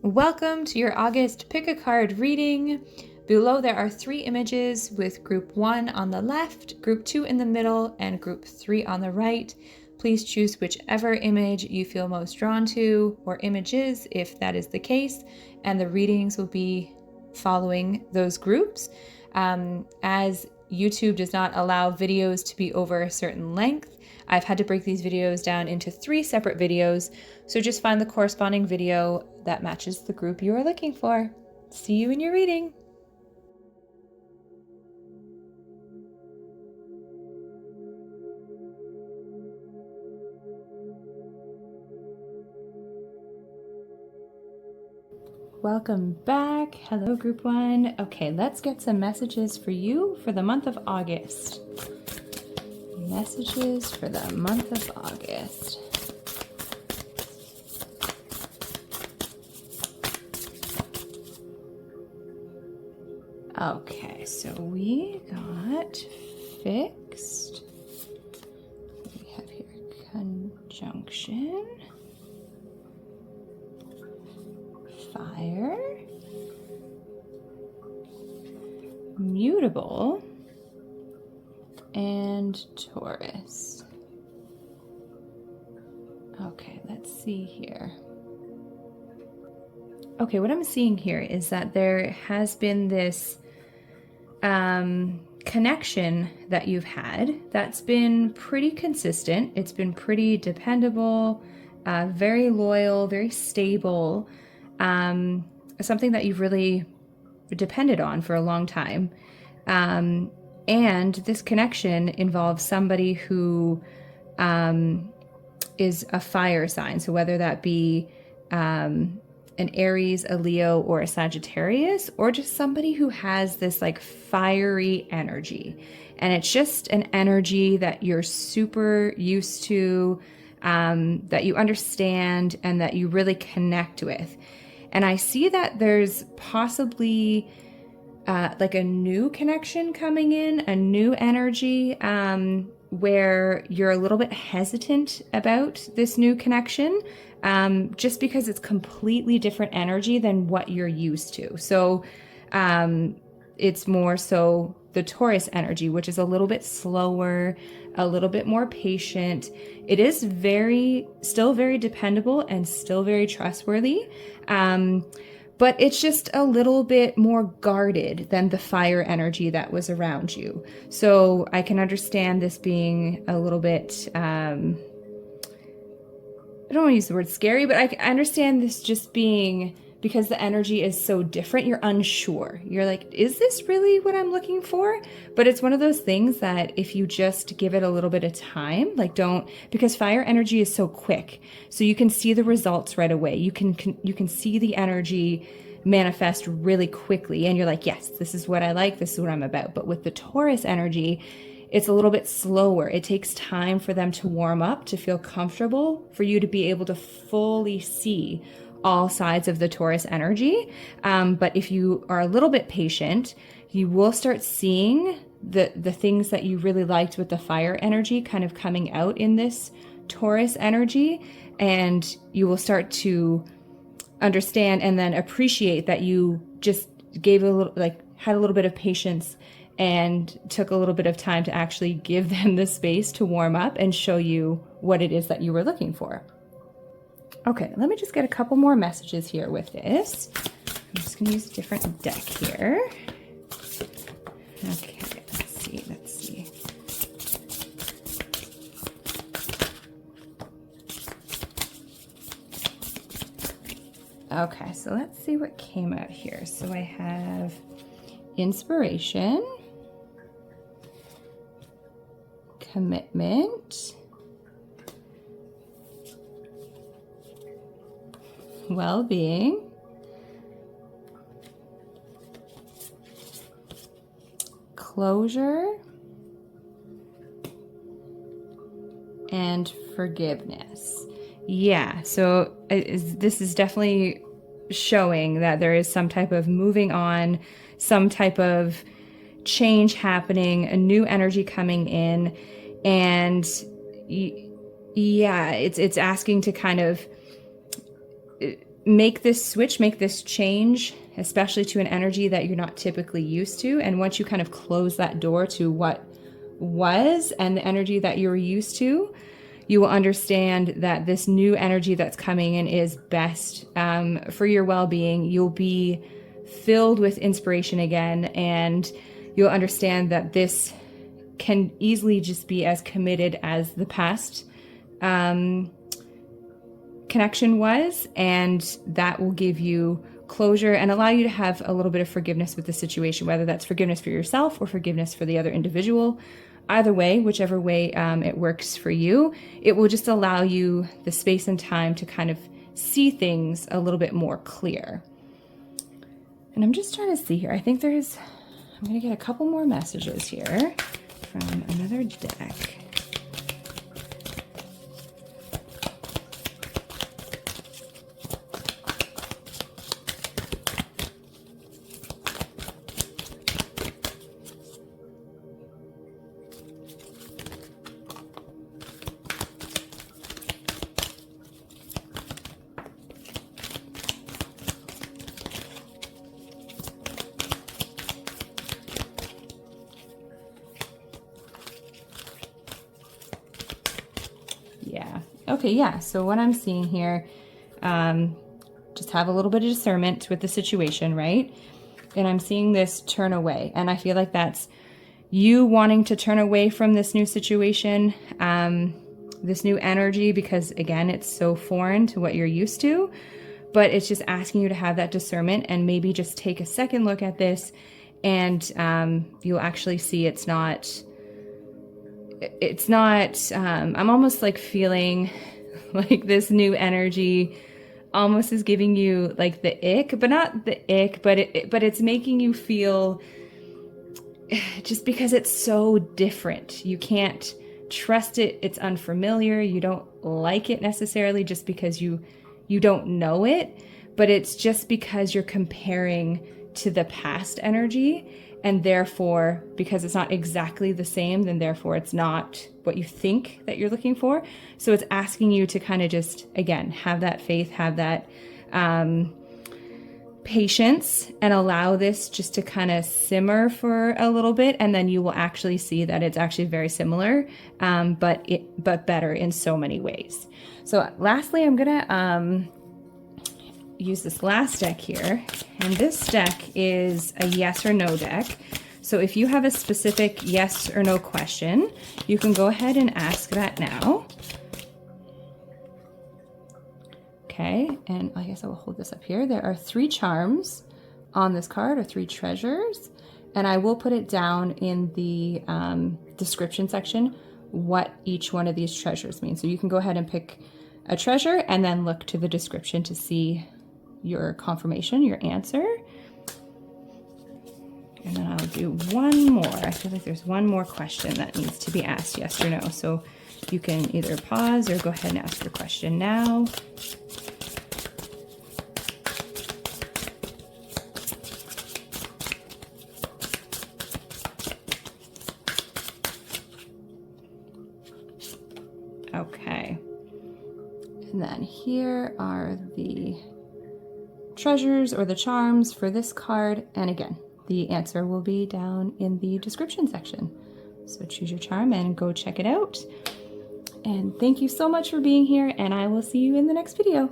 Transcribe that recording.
Welcome to your August Pick a Card reading. Below there are 3 images with group 1 on the left, group 2 in the middle, and group 3 on the right. Please choose whichever image you feel most drawn to, or images if that is the case, and the readings will be following those groups. As YouTube does not allow videos to be over a certain length, I've had to break these videos down into 3 separate videos, so just find the corresponding video that matches the group you are looking for. See you in your reading. Welcome back. Hello, group 1. Okay, let's get some messages for you for the month of August. Messages for the month of August. Okay, so we got fixed. We have here conjunction, fire, mutable, and Taurus. Okay, let's see here. Okay, what I'm seeing here is that there has been this connection that you've had that's been pretty consistent. It's been pretty dependable, very loyal, very stable, something that you've really depended on for a long time. And this connection involves somebody who is a fire sign. So whether that be an Aries, a Leo, or a Sagittarius, or just somebody who has this like fiery energy. And it's just an energy that you're super used to, that you understand, and that you really connect with. And I see that there's possibly like a new connection coming in, a new energy, where you're a little bit hesitant about this new connection, just because it's completely different energy than what you're used to. So it's more so the Taurus energy, which is a little bit slower, a little bit more patient. It is still very dependable and still very trustworthy. But it's just a little bit more guarded than the fire energy that was around you. So I can understand this being a little bit, I don't want to use the word scary, but I understand this just being, because the energy is so different, you're unsure. You're like, is this really what I'm looking for? But it's one of those things that if you just give it a little bit of time, because fire energy is so quick. So you can see the results right away. You can see the energy manifest really quickly. And you're like, yes, this is what I like. This is what I'm about. But with the Taurus energy, it's a little bit slower. It takes time for them to warm up, to feel comfortable, for you to be able to fully see all sides of the Taurus energy. But if you are a little bit patient, you will start seeing the things that you really liked with the fire energy kind of coming out in this Taurus energy. And you will start to understand and then appreciate that you just gave had a little bit of patience and took a little bit of time to actually give them the space to warm up and show you what it is that you were looking for. Okay, let me just get a couple more messages here with this. I'm just going to use a different deck here. Okay, let's see. Okay, so let's see what came out here. So I have inspiration, commitment, well-being, closure, and forgiveness. Yeah, so this is definitely showing that there is some type of moving on, some type of change happening, a new energy coming in, and yeah, it's asking to kind of make this switch, make this change, especially to an energy that you're not typically used to. And once you kind of close that door to what was and the energy that you were used to, you will understand that this new energy that's coming in is best for your well-being. You'll be filled with inspiration again, and you'll understand that this can easily just be as committed as the past connection was, and that will give you closure and allow you to have a little bit of forgiveness with the situation, whether that's forgiveness for yourself or forgiveness for the other individual. Either way, whichever way it works for you, it will just allow you the space and time to kind of see things a little bit more clear. And I'm just trying to see here. I think I'm going to get a couple more messages here from another deck. Yeah. Okay, yeah. So what I'm seeing here, just have a little bit of discernment with the situation, right? And I'm seeing this turn away. And I feel like that's you wanting to turn away from this new situation, this new energy, because again, it's so foreign to what you're used to. But it's just asking you to have that discernment and maybe just take a second look at this, and you'll actually see it's not, I'm almost like feeling like this new energy almost is giving you like the ick, but not the ick, but it's making you feel, just because it's so different. You can't trust it. It's unfamiliar. You don't like it necessarily just because you don't know it, but it's just because you're comparing to the past energy. And therefore, because it's not exactly the same, then therefore it's not what you think that you're looking for. So it's asking you to kind of just, again, have that faith, have that patience, and allow this just to kind of simmer for a little bit. And then you will actually see that it's actually very similar, but better in so many ways. So lastly, I'm going to use this last deck here, and this deck is a yes or no deck. So if you have a specific yes or no question, you can go ahead and ask that now. Okay, and I guess I will hold this up here. There are 3 charms on this card, or 3 treasures, and I will put it down in the description section what each one of these treasures means. So you can go ahead and pick a treasure and then look to the description to see your confirmation, your answer. And then I'll do one more. I feel like there's one more question that needs to be asked, yes or no. So you can either pause or go ahead and ask your question now. Okay. And then here are the treasures or the charms for this card. And again, the answer will be down in the description section. So choose your charm and go check it out. And thank you so much for being here, and I will see you in the next video.